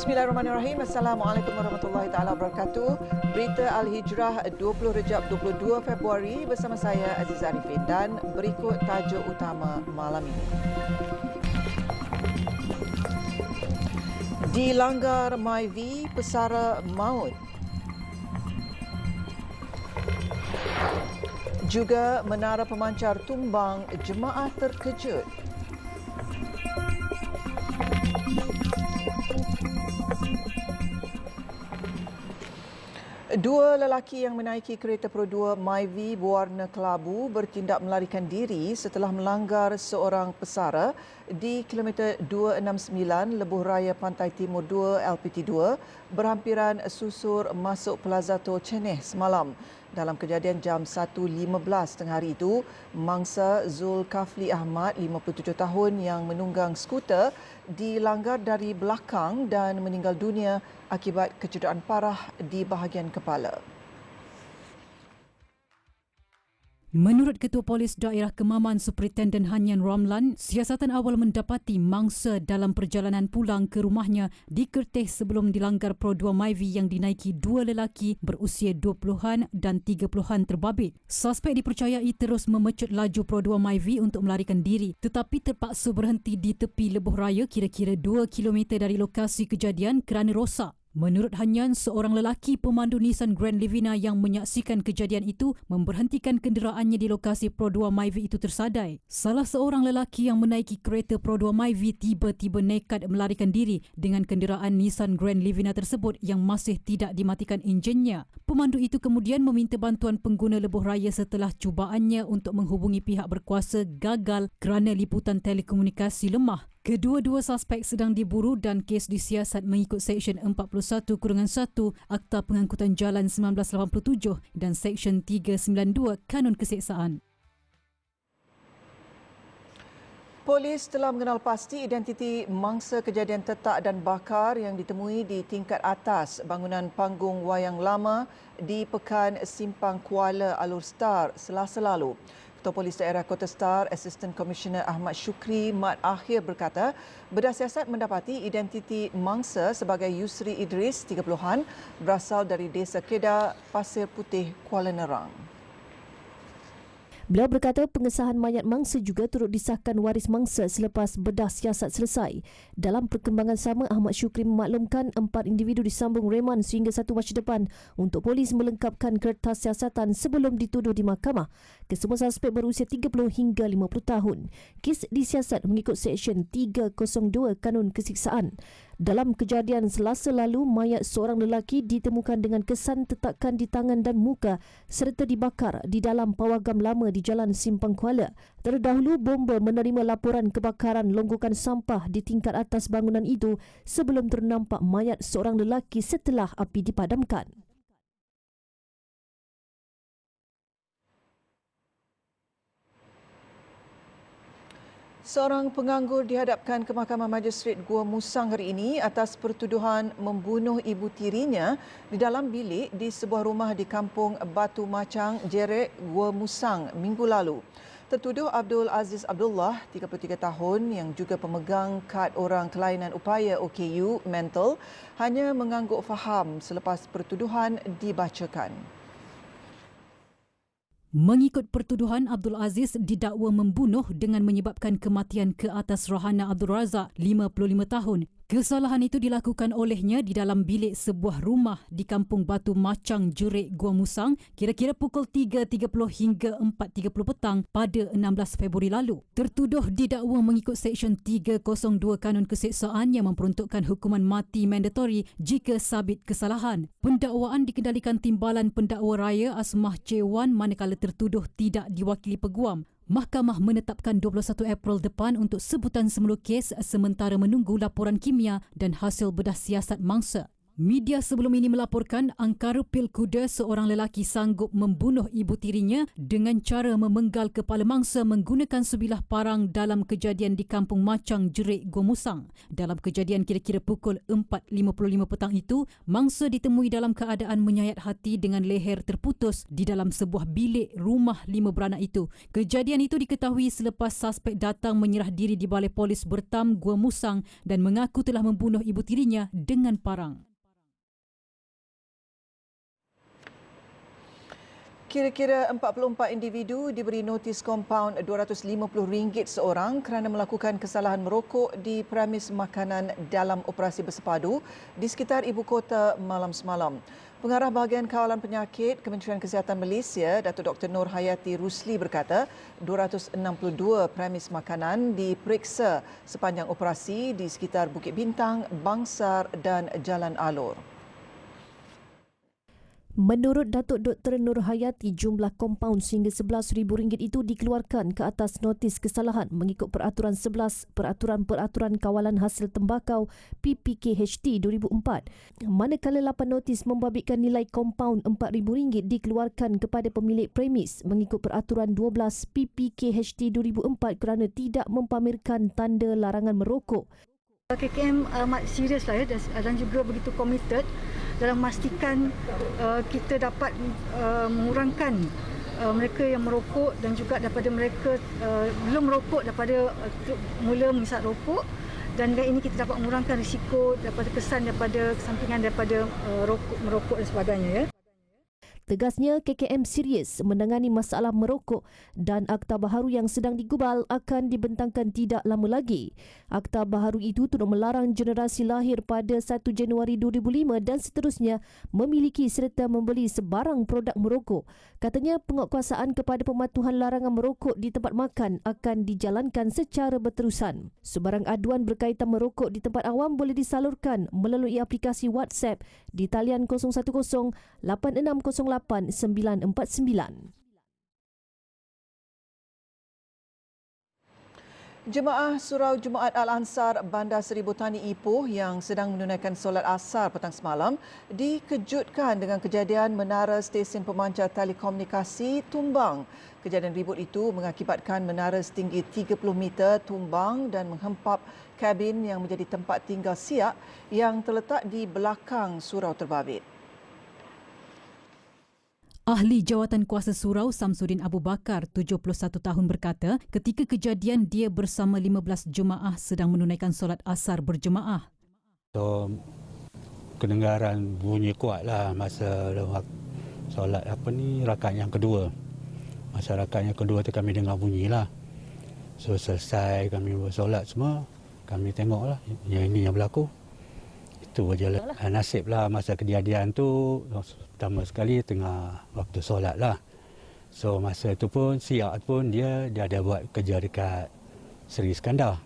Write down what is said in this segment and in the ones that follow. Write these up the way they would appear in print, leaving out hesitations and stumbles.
Bismillahirrahmanirrahim. Assalamualaikum warahmatullahi taala wabarakatuh. Berita Al-Hijrah 20 Rejab 22 Februari bersama saya Aziz Arifin dan berikut tajuk utama malam ini. Dilanggar MyV, pesara maut. Juga menara pemancar tumbang, jemaah terkejut. Dua lelaki yang menaiki kereta Pro 2 MyV berwarna kelabu bertindak melarikan diri setelah melanggar seorang pesara di kilometer 269 Lebuh Raya Pantai Timur 2 LPT 2 berhampiran susur masuk Plaza Tol Ceneh semalam. Dalam kejadian jam 1.15 tengah hari itu, mangsa Zulkafli Ahmad, 57 tahun yang menunggang skuter dilanggar dari belakang dan meninggal dunia akibat kecederaan parah di bahagian kepala. Menurut Ketua Polis Daerah Kemaman Superintenden Hanyan Ramlan, siasatan awal mendapati mangsa dalam perjalanan pulang ke rumahnya di Kerteh sebelum dilanggar Pro 2 MyV yang dinaiki dua lelaki berusia 20-an dan 30-an terbabit. Suspek dipercayai terus memecut laju Pro 2 MyV untuk melarikan diri tetapi terpaksa berhenti di tepi lebuh raya kira-kira 2 km dari lokasi kejadian kerana rosak. Menurut Hanyan, seorang lelaki pemandu Nissan Grand Livina yang menyaksikan kejadian itu memberhentikan kenderaannya di lokasi Pro 2 MyV itu tersadai. Salah seorang lelaki yang menaiki kereta Pro 2 MyV tiba-tiba nekat melarikan diri dengan kenderaan Nissan Grand Livina tersebut yang masih tidak dimatikan enjinnya. Pemandu itu kemudian meminta bantuan pengguna lebuh raya setelah cubaannya untuk menghubungi pihak berkuasa gagal kerana liputan telekomunikasi lemah. Kedua-dua suspek sedang diburu dan kes disiasat mengikut Seksyen 41-1 Akta Pengangkutan Jalan 1987 dan Seksyen 392 Kanun Keseksaan. Polis telah mengenal pasti identiti mangsa kejadian tetak dan bakar yang ditemui di tingkat atas bangunan panggung wayang lama di Pekan Simpang Kuala Alur Star Selasa lalu. Ketua Polis Daerah Kota Star, Assistant Commissioner Ahmad Syukri Mat Akhir berkata, berdasiasat mendapati identiti mangsa sebagai Yusri Idris, 30-an, berasal dari Desa Kedah, Pasir Putih, Kuala Nerang. Beliau berkata pengesahan mayat mangsa juga turut disahkan waris mangsa selepas bedah siasat selesai. Dalam perkembangan sama, Ahmad Syukri memaklumkan 4 individu disambung reman sehingga 1 Mac depan untuk polis melengkapkan kertas siasatan sebelum dituduh di mahkamah. Kesemua suspek berusia 30 hingga 50 tahun. Kes disiasat mengikut Seksyen 302 Kanun Keseksaan. Dalam kejadian Selasa lalu, mayat seorang lelaki ditemukan dengan kesan tetakan di tangan dan muka serta dibakar di dalam pawagam lama di Jalan Simpang Kuala. Terdahulu, bomba menerima laporan kebakaran longgokan sampah di tingkat atas bangunan itu sebelum ternampak mayat seorang lelaki setelah api dipadamkan. Seorang penganggur dihadapkan ke Mahkamah Majistret Gua Musang hari ini atas pertuduhan membunuh ibu tirinya di dalam bilik di sebuah rumah di Kampung Batu Macang, Jerek, Gua Musang minggu lalu. Tertuduh Abdul Aziz Abdullah, 33 tahun yang juga pemegang kad orang kelainan upaya OKU mental, hanya mengangguk faham selepas pertuduhan dibacakan. Mengikut pertuduhan, Abdul Aziz didakwa membunuh dengan menyebabkan kematian ke atas Rahana Abdul Razak, 55 tahun. Kesalahan itu dilakukan olehnya di dalam bilik sebuah rumah di Kampung Batu Macang, Jerik, Gua Musang kira-kira pukul 3.30 hingga 4.30 petang pada 16 Februari lalu. Tertuduh didakwa mengikut Seksyen 302 Kanun Keseksaan yang memperuntukkan hukuman mati mandatori jika sabit kesalahan. Pendakwaan dikendalikan Timbalan Pendakwa Raya Asmah C1 manakala tertuduh tidak diwakili peguam. Mahkamah menetapkan 21 April depan untuk sebutan semula kes sementara menunggu laporan kimia dan hasil bedah siasat mangsa. Media sebelum ini melaporkan angkara pil kuda seorang lelaki sanggup membunuh ibu tirinya dengan cara memenggal kepala mangsa menggunakan sebilah parang dalam kejadian di Kampung Macang, Jerik, Gua Musang. Dalam kejadian kira-kira pukul 4.55 petang itu, mangsa ditemui dalam keadaan menyayat hati dengan leher terputus di dalam sebuah bilik rumah 5 beranak itu. Kejadian itu diketahui selepas suspek datang menyerah diri di Balai Polis Bertam, Gua Musang dan mengaku telah membunuh ibu tirinya dengan parang. Kira-kira 44 individu diberi notis kompaun RM250 seorang kerana melakukan kesalahan merokok di premis makanan dalam operasi bersepadu di sekitar ibu kota malam semalam. Pengarah Bahagian Kawalan Penyakit Kementerian Kesihatan Malaysia, Datuk Dr. Nur Hayati Rusli berkata 262 premis makanan diperiksa sepanjang operasi di sekitar Bukit Bintang, Bangsar dan Jalan Alor. Menurut Datuk Dr. Nur Hayati, jumlah kompaun sehingga RM11,000 itu dikeluarkan ke atas notis kesalahan mengikut Peraturan 11 Peraturan Kawalan Hasil Tembakau PPKHT 2004. Manakala 8 notis membabitkan nilai kompaun RM4,000 dikeluarkan kepada pemilik premis mengikut Peraturan 12 PPKHT 2004 kerana tidak mempamerkan tanda larangan merokok. KKM amat serius lah dan juga begitu komited dalam memastikan kita dapat mengurangkan mereka yang merokok dan juga daripada mereka belum merokok daripada mula mengisap rokok, dan dengan ini kita dapat mengurangkan risiko daripada kesampingan daripada merokok dan sebagainya, ya. Tegasnya, KKM serius menangani masalah merokok dan Akta Baharu yang sedang digubal akan dibentangkan tidak lama lagi. Akta Baharu itu turut melarang generasi lahir pada 1 Januari 2005 dan seterusnya memiliki serta membeli sebarang produk merokok. Katanya, penguatkuasaan kepada pematuhan larangan merokok di tempat makan akan dijalankan secara berterusan. Sebarang aduan berkaitan merokok di tempat awam boleh disalurkan melalui aplikasi WhatsApp di talian 010 8608 949. Jemaah Surau Jumaat Al-Ansar Bandar Seri Botani Ipoh yang sedang menunaikan solat asar petang semalam dikejutkan dengan kejadian menara stesen pemancar telekomunikasi tumbang. Kejadian ribut itu mengakibatkan menara setinggi 30 meter tumbang dan menghempap kabin yang menjadi tempat tinggal siak yang terletak di belakang surau terbabit. Ahli Jawatan Kuasa Surau Samsudin Abu Bakar, 71 tahun berkata, ketika kejadian dia bersama 15 jemaah sedang menunaikan solat asar berjemaah. So, kedengaran bunyi kuatlah masa solat rakaat yang kedua. Masa rakaat yang kedua tu kami dengar bunyilah. So selesai kami bersolat semua, kami tengoklah yang ini yang berlaku. Itu aja lah. Nasiblah masa kejadian tu pertama sekali tengah waktu solat lah. So masa itu pun siak pun dia ada buat kerja dekat Seri Iskandar.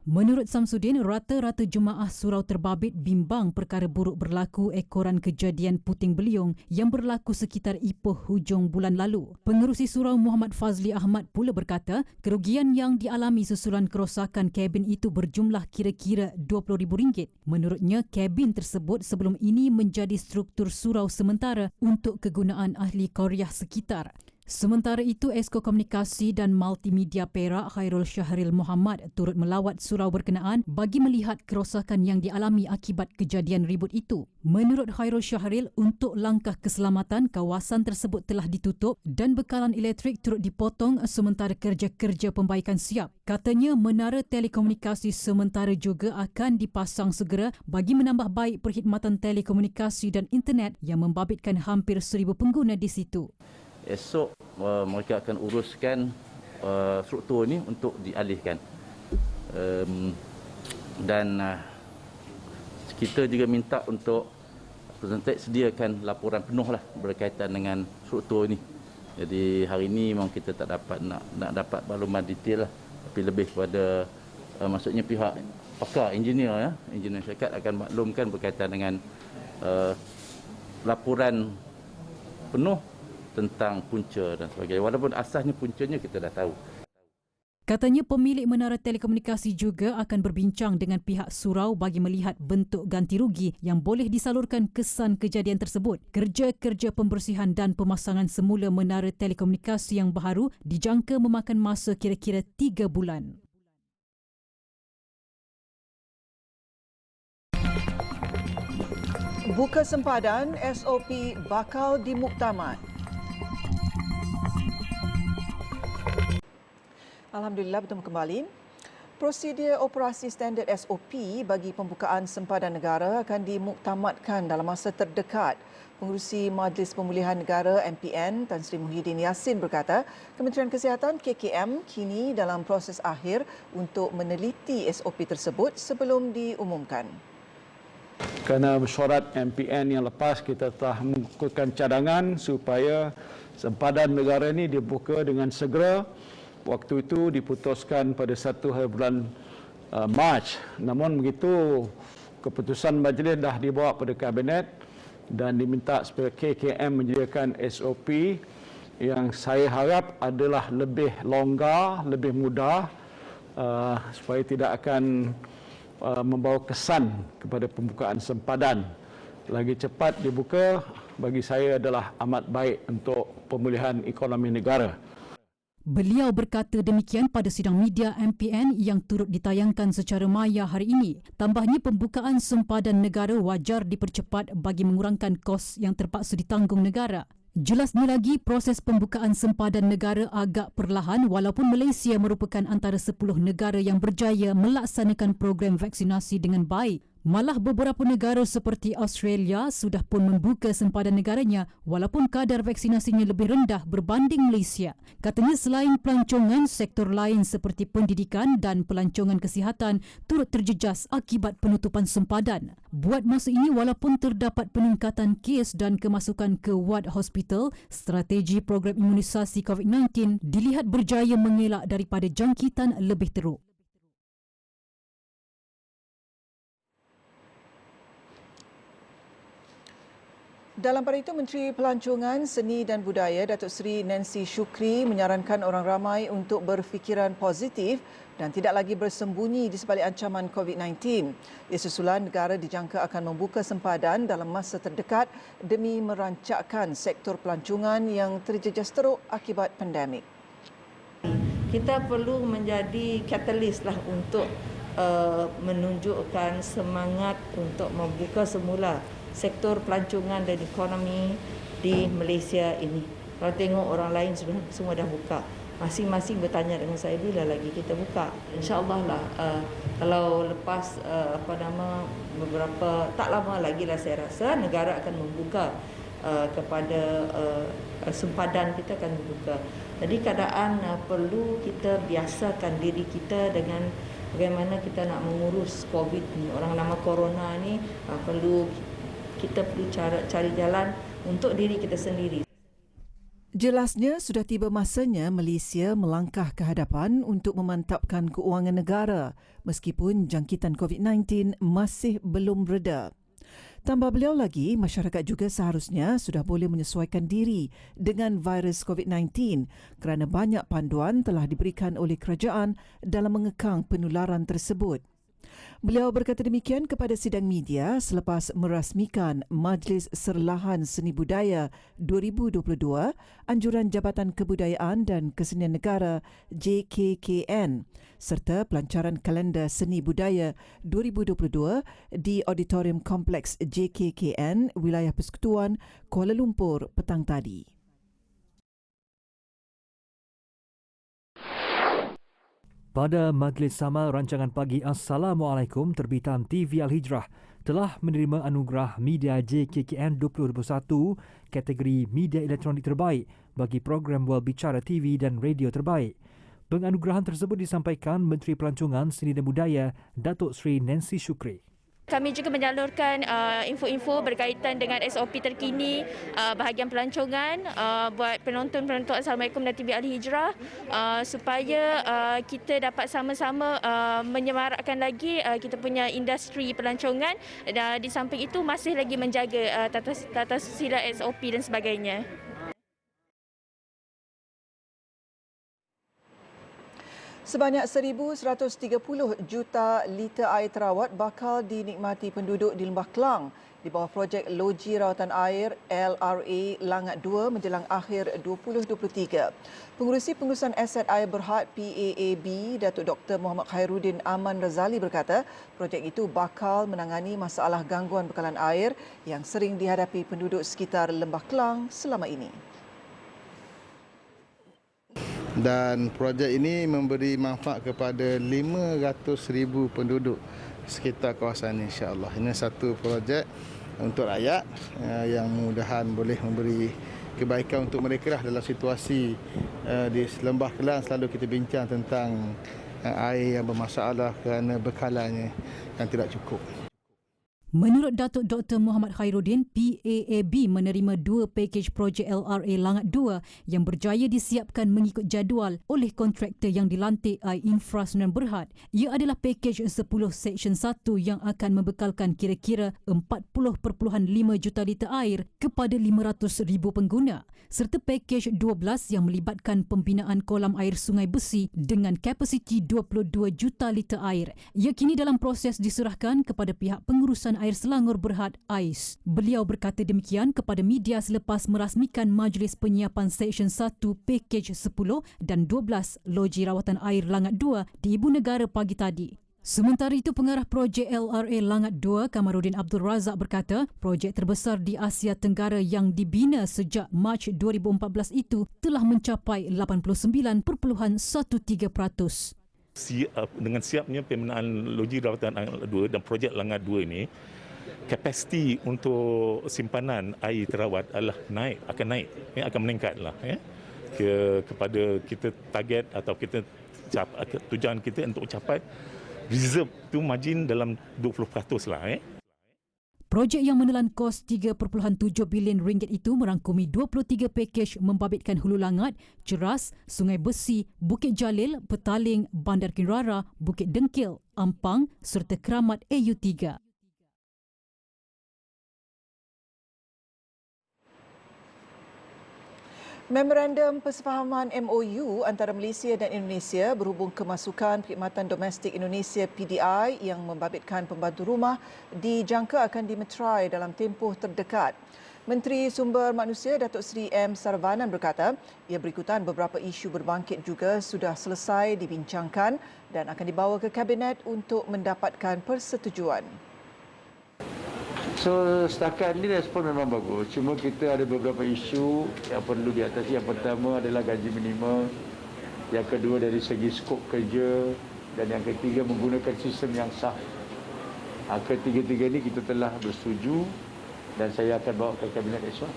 Menurut Samsudin, rata-rata jemaah surau terbabit bimbang perkara buruk berlaku ekoran kejadian puting beliung yang berlaku sekitar Ipoh hujung bulan lalu. Pengerusi surau Muhammad Fazli Ahmad pula berkata, kerugian yang dialami susulan kerosakan kabin itu berjumlah kira-kira RM20,000. Menurutnya, kabin tersebut sebelum ini menjadi struktur surau sementara untuk kegunaan ahli qaryah sekitar. Sementara itu, Esko Komunikasi dan Multimedia Perak Khairul Syahril Muhammad turut melawat surau berkenaan bagi melihat kerosakan yang dialami akibat kejadian ribut itu. Menurut Khairul Syahril, untuk langkah keselamatan, kawasan tersebut telah ditutup dan bekalan elektrik turut dipotong sementara kerja-kerja pembaikan siap. Katanya, menara telekomunikasi sementara juga akan dipasang segera bagi menambah baik perkhidmatan telekomunikasi dan internet yang membabitkan hampir 1,000 pengguna di situ. Esok mereka akan uruskan struktur ini untuk dialihkan, dan kita juga minta untuk Presentek sediakan laporan penuh lah berkaitan dengan struktur ini. Jadi hari ini memang kita tak dapat nak dapat maklumat detail lah, tapi lebih kepada maksudnya pihak pakar engineer syarikat akan maklumkan berkaitan dengan laporan penuh tentang punca dan sebagainya. Walaupun asasnya puncanya kita dah tahu. Katanya pemilik menara telekomunikasi juga akan berbincang dengan pihak surau bagi melihat bentuk ganti rugi yang boleh disalurkan kesan kejadian tersebut. Kerja-kerja pembersihan dan pemasangan semula menara telekomunikasi yang baharu dijangka memakan masa kira-kira 3 bulan. Buka sempadan, SOP bakal dimuktamad. Alhamdulillah, bertemu kembali. Prosedur operasi standard SOP bagi pembukaan sempadan negara akan dimuktamadkan dalam masa terdekat. Pengerusi Majlis Pemulihan Negara MPN Tan Sri Muhyiddin Yassin berkata, Kementerian Kesihatan KKM kini dalam proses akhir untuk meneliti SOP tersebut sebelum diumumkan. Kerana mesyuarat MPN yang lepas, kita telah mengukuhkan cadangan supaya sempadan negara ini dibuka dengan segera. Waktu itu diputuskan pada 1 hari bulan Mac. Namun begitu, keputusan majlis dah dibawa pada Kabinet dan diminta supaya KKM menyediakan SOP yang saya harap adalah lebih longgar, lebih mudah supaya tidak akan membawa kesan kepada pembukaan sempadan. Lagi cepat dibuka, bagi saya adalah amat baik untuk pemulihan ekonomi negara. Beliau berkata demikian pada sidang media MPN yang turut ditayangkan secara maya hari ini. Tambahnya, pembukaan sempadan negara wajar dipercepat bagi mengurangkan kos yang terpaksa ditanggung negara. Jelasnya lagi, proses pembukaan sempadan negara agak perlahan walaupun Malaysia merupakan antara 10 negara yang berjaya melaksanakan program vaksinasi dengan baik. Malah beberapa negara seperti Australia sudah pun membuka sempadan negaranya walaupun kadar vaksinasinya lebih rendah berbanding Malaysia. Katanya selain pelancongan, sektor lain seperti pendidikan dan pelancongan kesihatan turut terjejas akibat penutupan sempadan. Buat masa ini, walaupun terdapat peningkatan kes dan kemasukan ke wad hospital, strategi program imunisasi COVID-19 dilihat berjaya mengelak daripada jangkitan lebih teruk. Dalam pada itu, Menteri Pelancongan, Seni dan Budaya Datuk Seri Nancy Shukri menyarankan orang ramai untuk berfikiran positif dan tidak lagi bersembunyi di sebalik ancaman COVID-19. Ia susulan negara dijangka akan membuka sempadan dalam masa terdekat demi merancakkan sektor pelancongan yang terjejas teruk akibat pandemik. Kita perlu menjadi katalis lah untuk menunjukkan semangat untuk membuka semula sektor pelancongan dan ekonomi di Malaysia ini. Kalau tengok orang lain semua dah buka, masing-masing bertanya dengan saya bila lagi kita buka. InsyaAllah lah kalau lepas beberapa tak lama lagi lah saya rasa negara akan membuka kepada sempadan kita akan membuka. Jadi keadaan perlu kita biasakan diri kita dengan bagaimana kita nak mengurus COVID ni. Orang nama corona ni kita perlu cari jalan untuk diri kita sendiri. Jelasnya sudah tiba masanya Malaysia melangkah ke hadapan untuk memantapkan keuangan negara meskipun jangkitan COVID-19 masih belum reda. Tambah beliau lagi, masyarakat juga seharusnya sudah boleh menyesuaikan diri dengan virus COVID-19 kerana banyak panduan telah diberikan oleh kerajaan dalam mengekang penularan tersebut. Beliau berkata demikian kepada sidang media selepas merasmikan Majlis Serlahan Seni Budaya 2022 Anjuran Jabatan Kebudayaan dan Kesenian Negara JKKN serta pelancaran kalender Seni Budaya 2022 di Auditorium Kompleks JKKN, Wilayah Persekutuan, Kuala Lumpur petang tadi. Pada majlis sama rancangan pagi Assalamualaikum, terbitan TV Al-Hijrah telah menerima anugerah media JKKN 2021 kategori media elektronik terbaik bagi program World Bicara TV dan radio terbaik. Penganugerahan tersebut disampaikan Menteri Pelancongan, Seni dan Budaya Datuk Seri Nancy Shukri. Kami juga menyalurkan info-info berkaitan dengan SOP terkini bahagian pelancongan buat penonton-penonton Assalamualaikum dan TV Al-Hijrah supaya kita dapat sama-sama menyemarakkan lagi kita punya industri pelancongan dan di samping itu masih lagi menjaga tata susila SOP dan sebagainya. Sebanyak 1,130 juta liter air terawat bakal dinikmati penduduk di Lembah Kelang di bawah projek Loji Rawatan Air LRA Langat 2 menjelang akhir 2023. Pengurusi Pengurusan Aset Air Berhad PAAB, Datuk Dr. Muhammad Khairuddin Aman Razali berkata, projek itu bakal menangani masalah gangguan bekalan air yang sering dihadapi penduduk sekitar Lembah Kelang selama ini. Dan projek ini memberi manfaat kepada 500,000 penduduk sekitar kawasan ini, insya-Allah. Ini satu projek untuk rakyat yang mudahan boleh memberi kebaikan untuk mereka lah dalam situasi di Lembah Kelang. Selalu kita bincang tentang air yang bermasalah kerana bekalannya yang tidak cukup. Menurut Datuk Dr. Muhammad Khairuddin, PAAB menerima 2 pakej projek LRA Langat 2 yang berjaya disiapkan mengikut jadual oleh kontraktor yang dilantik Infra Sunan Berhad. Ia adalah pakej 10 Seksyen 1 yang akan membekalkan kira-kira 40.5 juta liter air kepada 500,000 pengguna, serta pakej 12 yang melibatkan pembinaan kolam air Sungai Besi dengan kapasiti 22 juta liter air. Ia kini dalam proses diserahkan kepada pihak pengurusan air Selangor Berhad AIS. Beliau berkata demikian kepada media selepas merasmikan Majlis Penyiapan Seksyen 1 Pakej 10 dan 12 Loji Rawatan Air Langat 2 di Ibu Negara pagi tadi. Sementara itu, pengarah projek LRA Langat 2, Kamaruddin Abdul Razak berkata, projek terbesar di Asia Tenggara yang dibina sejak Mac 2014 itu telah mencapai 89.13%. Dengan siapnya pembinaan Loji Rawatan Air 2 dan projek Langat 2 ini, kapasiti untuk simpanan air terawat akan naik, akan meningkatlah kepada kita target atau kita tujuan kita untuk capai reserve tu margin dalam 20% lah. Projek yang menelan kos 3.7 bilion ringgit itu merangkumi 23 pakej membabitkan Hulu Langat, Ceras, Sungai Besi, Bukit Jalil, Petaling, Bandar Kinrara, Bukit Dengkil, Ampang serta Keramat AU3. Memorandum Persefahaman MOU antara Malaysia dan Indonesia berhubung kemasukan Perkhidmatan Domestik Indonesia PDI yang membabitkan pembantu rumah dijangka akan dimeterai dalam tempoh terdekat. Menteri Sumber Manusia Datuk Seri M. Saravanan berkata, ia berikutan beberapa isu berbangkit juga sudah selesai dibincangkan dan akan dibawa ke Kabinet untuk mendapatkan persetujuan. So setakat ini respon memang bagus. Cuma kita ada beberapa isu yang perlu diatasi. Yang pertama adalah gaji minimum. Yang kedua dari segi skop kerja. Dan yang ketiga menggunakan sistem yang sah. Ketiga-tiga ini kita telah bersetuju. Dan saya akan bawa ke Kabinet esok.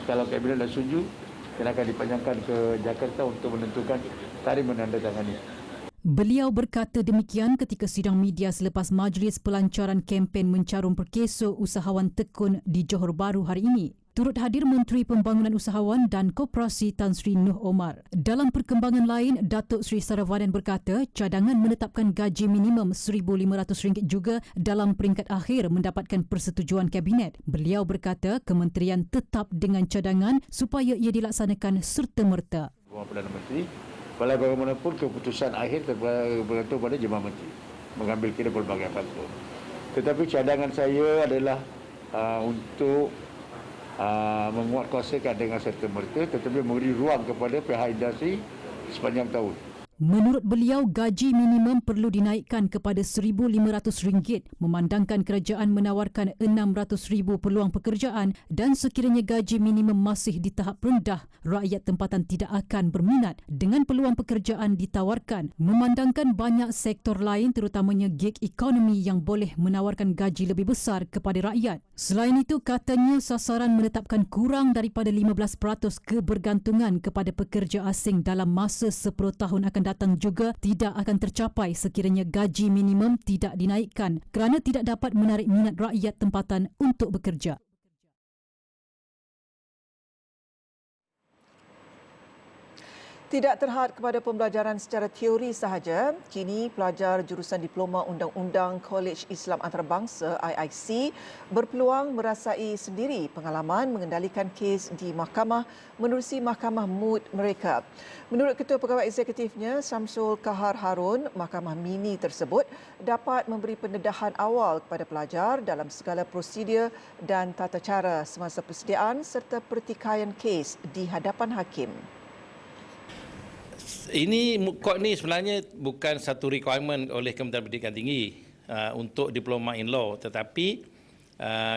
Kalau Kabinet dah setuju, kita akan dipanjangkan ke Jakarta untuk menentukan tarikh menandatangani. Beliau berkata demikian ketika sidang media selepas Majlis Pelancaran Kempen Mencarum Perkeso Usahawan Tekun di Johor Bahru hari ini. Turut hadir Menteri Pembangunan Usahawan dan Koperasi Tan Sri Nuh Omar. Dalam perkembangan lain, Datuk Seri Saravanan berkata cadangan menetapkan gaji minimum RM1,500 juga dalam peringkat akhir mendapatkan persetujuan Kabinet. Beliau berkata kementerian tetap dengan cadangan supaya ia dilaksanakan serta-merta. Perdana Menteri, walau bagaimanapun keputusan akhir bergantung pada Jemaah Menteri mengambil kira pelbagai faktor. Tetapi cadangan saya adalah untuk menguatkuasakan dengan serta-merta tetapi memberi ruang kepada pihak industri sepanjang tahun. Menurut beliau, gaji minimum perlu dinaikkan kepada RM1,500 memandangkan kerajaan menawarkan 600,000 peluang pekerjaan dan sekiranya gaji minimum masih di tahap rendah, rakyat tempatan tidak akan berminat dengan peluang pekerjaan ditawarkan memandangkan banyak sektor lain terutamanya gig ekonomi yang boleh menawarkan gaji lebih besar kepada rakyat. Selain itu, katanya sasaran menetapkan kurang daripada 15% kebergantungan kepada pekerja asing dalam masa 10 tahun akan datang juga tidak akan tercapai sekiranya gaji minimum tidak dinaikkan kerana tidak dapat menarik minat rakyat tempatan untuk bekerja. Tidak terhad kepada pembelajaran secara teori sahaja, kini pelajar jurusan Diploma Undang-Undang Kolej Islam Antarabangsa IIC berpeluang merasai sendiri pengalaman mengendalikan kes di mahkamah menerusi mahkamah mood mereka. Menurut Ketua Pegawai Eksekutifnya Samsul Kahar Harun, mahkamah mini tersebut dapat memberi pendedahan awal kepada pelajar dalam segala prosedur dan tata cara semasa persediaan serta pertikaian kes di hadapan hakim. Ini kod ni sebenarnya bukan satu requirement oleh Kementerian Pendidikan Tinggi untuk diploma in law, tetapi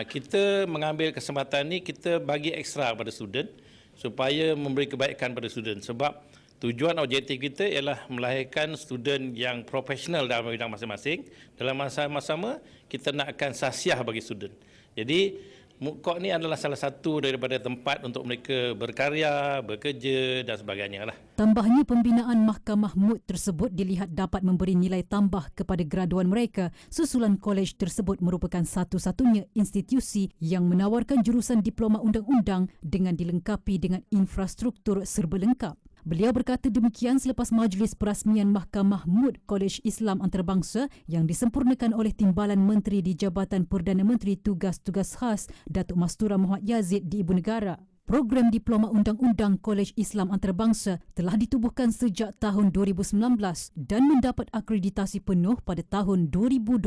kita mengambil kesempatan ni, kita bagi ekstra pada student supaya memberi kebaikan pada student, sebab tujuan objektif kita ialah melahirkan student yang profesional dalam bidang masing-masing. Dalam masa sama kita nakkan sasiah bagi student. Jadi MUKOK ni adalah salah satu daripada tempat untuk mereka berkarya, bekerja dan sebagainya lah. Tambahnya, pembinaan Mahkamah MUD tersebut dilihat dapat memberi nilai tambah kepada graduan mereka susulan kolej tersebut merupakan satu-satunya institusi yang menawarkan jurusan Diploma Undang-Undang dengan dilengkapi dengan infrastruktur serba lengkap. Beliau berkata demikian selepas majlis perasmian Mahkamah MUD Kolej Islam Antarabangsa yang disempurnakan oleh Timbalan Menteri di Jabatan Perdana Menteri Tugas-Tugas Khas Datuk Mastura Muhammad Yazid di Ibu Negara. Program Diploma Undang-Undang Kolej Islam Antarabangsa telah ditubuhkan sejak tahun 2019 dan mendapat akreditasi penuh pada tahun 2021.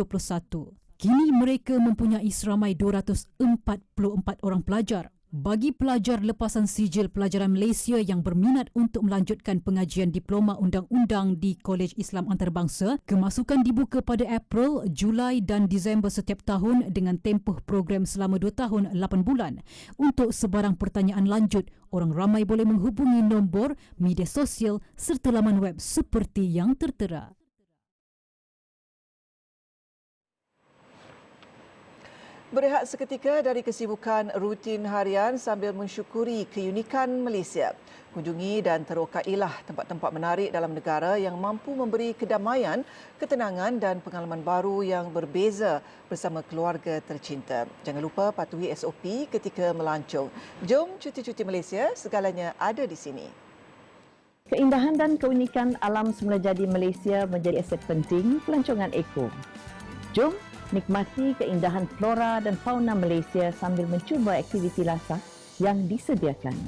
Kini mereka mempunyai seramai 244 orang pelajar. Bagi pelajar lepasan sijil pelajaran Malaysia yang berminat untuk melanjutkan pengajian Diploma Undang-Undang di Kolej Islam Antarabangsa, kemasukan dibuka pada April, Julai dan Disember setiap tahun dengan tempoh program selama 2 tahun 8 bulan. Untuk sebarang pertanyaan lanjut, orang ramai boleh menghubungi nombor media sosial serta laman web seperti yang tertera. Berehat seketika dari kesibukan rutin harian sambil mensyukuri keunikan Malaysia. Kunjungi dan terokailah tempat-tempat menarik dalam negara yang mampu memberi kedamaian, ketenangan dan pengalaman baru yang berbeza bersama keluarga tercinta. Jangan lupa patuhi SOP ketika melancong. Jom cuti-cuti Malaysia, segalanya ada di sini. Keindahan dan keunikan alam semula jadi Malaysia menjadi aset penting pelancongan eko. Jom nikmati keindahan flora dan fauna Malaysia sambil mencuba aktiviti lasak yang disediakan.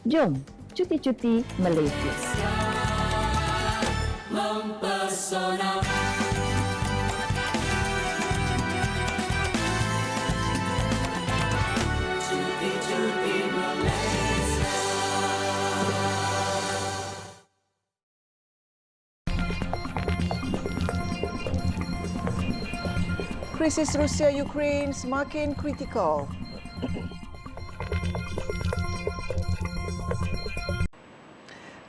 Jom, cuti-cuti Malaysia. Mempesona. Cuti-cuti Malaysia. Krisis Rusia-Ukraine semakin kritikal.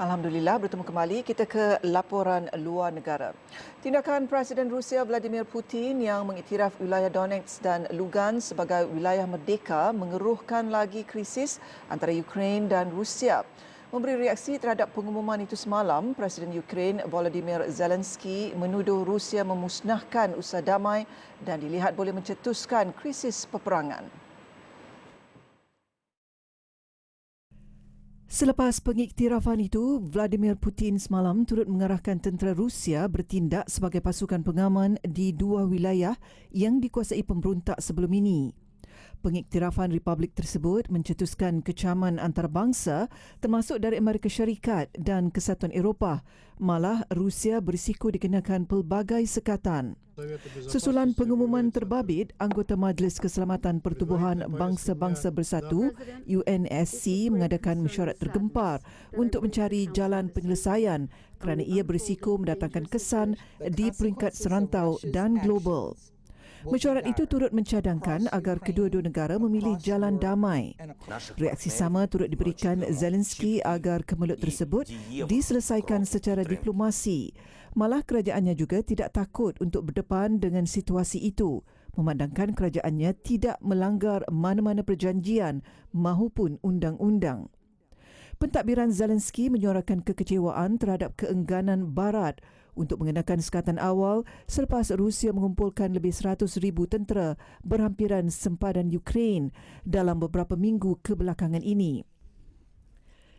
Alhamdulillah, bertemu kembali. Kita ke laporan luar negara. Tindakan Presiden Rusia Vladimir Putin yang mengiktiraf wilayah Donetsk dan Lugansk sebagai wilayah merdeka mengeruhkan lagi krisis antara Ukraine dan Rusia. Memberi reaksi terhadap pengumuman itu semalam, Presiden Ukraine Volodymyr Zelensky menuduh Rusia memusnahkan usaha damai dan dilihat boleh mencetuskan krisis peperangan. Selepas pengiktirafan itu, Vladimir Putin semalam turut mengarahkan tentera Rusia bertindak sebagai pasukan pengaman di 2 wilayah yang dikuasai pemberontak sebelum ini. Pengiktirafan republik tersebut mencetuskan kecaman antarabangsa termasuk dari Amerika Syarikat dan Kesatuan Eropah. Malah Rusia berisiko dikenakan pelbagai sekatan. Susulan pengumuman terbabit, anggota Majlis Keselamatan Pertubuhan Bangsa-Bangsa Bersatu UNSC mengadakan mesyuarat tergempar untuk mencari jalan penyelesaian kerana ia berisiko mendatangkan kesan di peringkat serantau dan global. Mesyuarat itu turut mencadangkan agar kedua-dua negara memilih jalan damai. Reaksi sama turut diberikan Zelensky agar kemelut tersebut diselesaikan secara diplomasi. Malah kerajaannya juga tidak takut untuk berdepan dengan situasi itu, memandangkan kerajaannya tidak melanggar mana-mana perjanjian mahupun undang-undang. Pentadbiran Zelensky menyuarakan kekecewaan terhadap keengganan Barat untuk mengenakan sekatan awal selepas Rusia mengumpulkan lebih 100,000 tentera berhampiran sempadan Ukraine dalam beberapa minggu kebelakangan ini.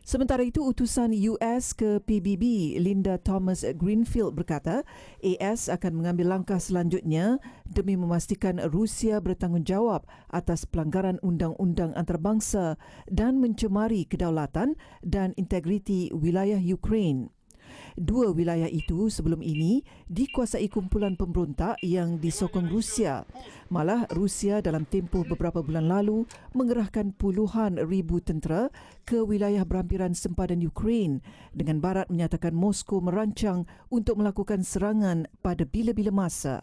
Sementara itu, utusan US ke PBB Linda Thomas Greenfield berkata AS akan mengambil langkah selanjutnya demi memastikan Rusia bertanggungjawab atas pelanggaran undang-undang antarabangsa dan mencemari kedaulatan dan integriti wilayah Ukraine. Dua wilayah itu sebelum ini dikuasai kumpulan pemberontak yang disokong Rusia. Malah Rusia dalam tempoh beberapa bulan lalu mengerahkan puluhan ribu tentera ke wilayah berhampiran sempadan Ukraine dengan Barat menyatakan Moskow merancang untuk melakukan serangan pada bila-bila masa.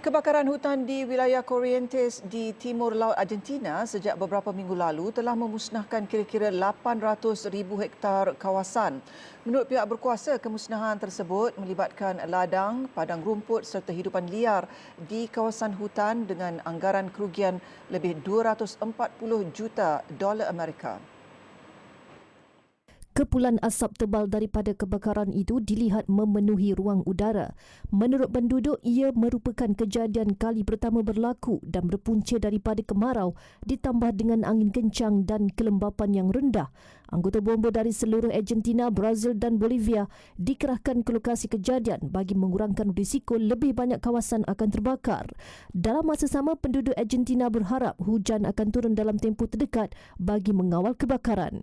Kebakaran hutan di wilayah Corrientes di timur laut Argentina sejak beberapa minggu lalu telah memusnahkan kira-kira 800,000 hektar kawasan. Menurut pihak berkuasa, kemusnahan tersebut melibatkan ladang, padang rumput serta hidupan liar di kawasan hutan dengan anggaran kerugian lebih 240 juta dolar Amerika. Kepulan asap tebal daripada kebakaran itu dilihat memenuhi ruang udara. Menurut penduduk, ia merupakan kejadian kali pertama berlaku dan berpunca daripada kemarau ditambah dengan angin kencang dan kelembapan yang rendah. Anggota bomba dari seluruh Argentina, Brazil dan Bolivia dikerahkan ke lokasi kejadian bagi mengurangkan risiko lebih banyak kawasan akan terbakar. Dalam masa sama, penduduk Argentina berharap hujan akan turun dalam tempoh terdekat bagi mengawal kebakaran.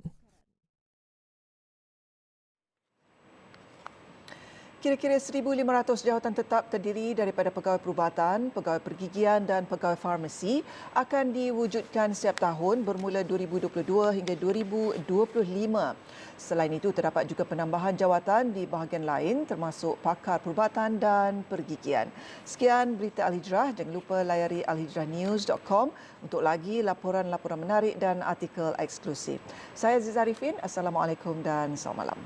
Kira-kira 1,500 jawatan tetap terdiri daripada pegawai perubatan, pegawai pergigian dan pegawai farmasi akan diwujudkan setiap tahun bermula 2022 hingga 2025. Selain itu, terdapat juga penambahan jawatan di bahagian lain termasuk pakar perubatan dan pergigian. Sekian berita Al-Hijrah. Jangan lupa layari alhijrahnews.com untuk lagi laporan-laporan menarik dan artikel eksklusif. Saya Aziz Arifin. Assalamualaikum dan selamat malam.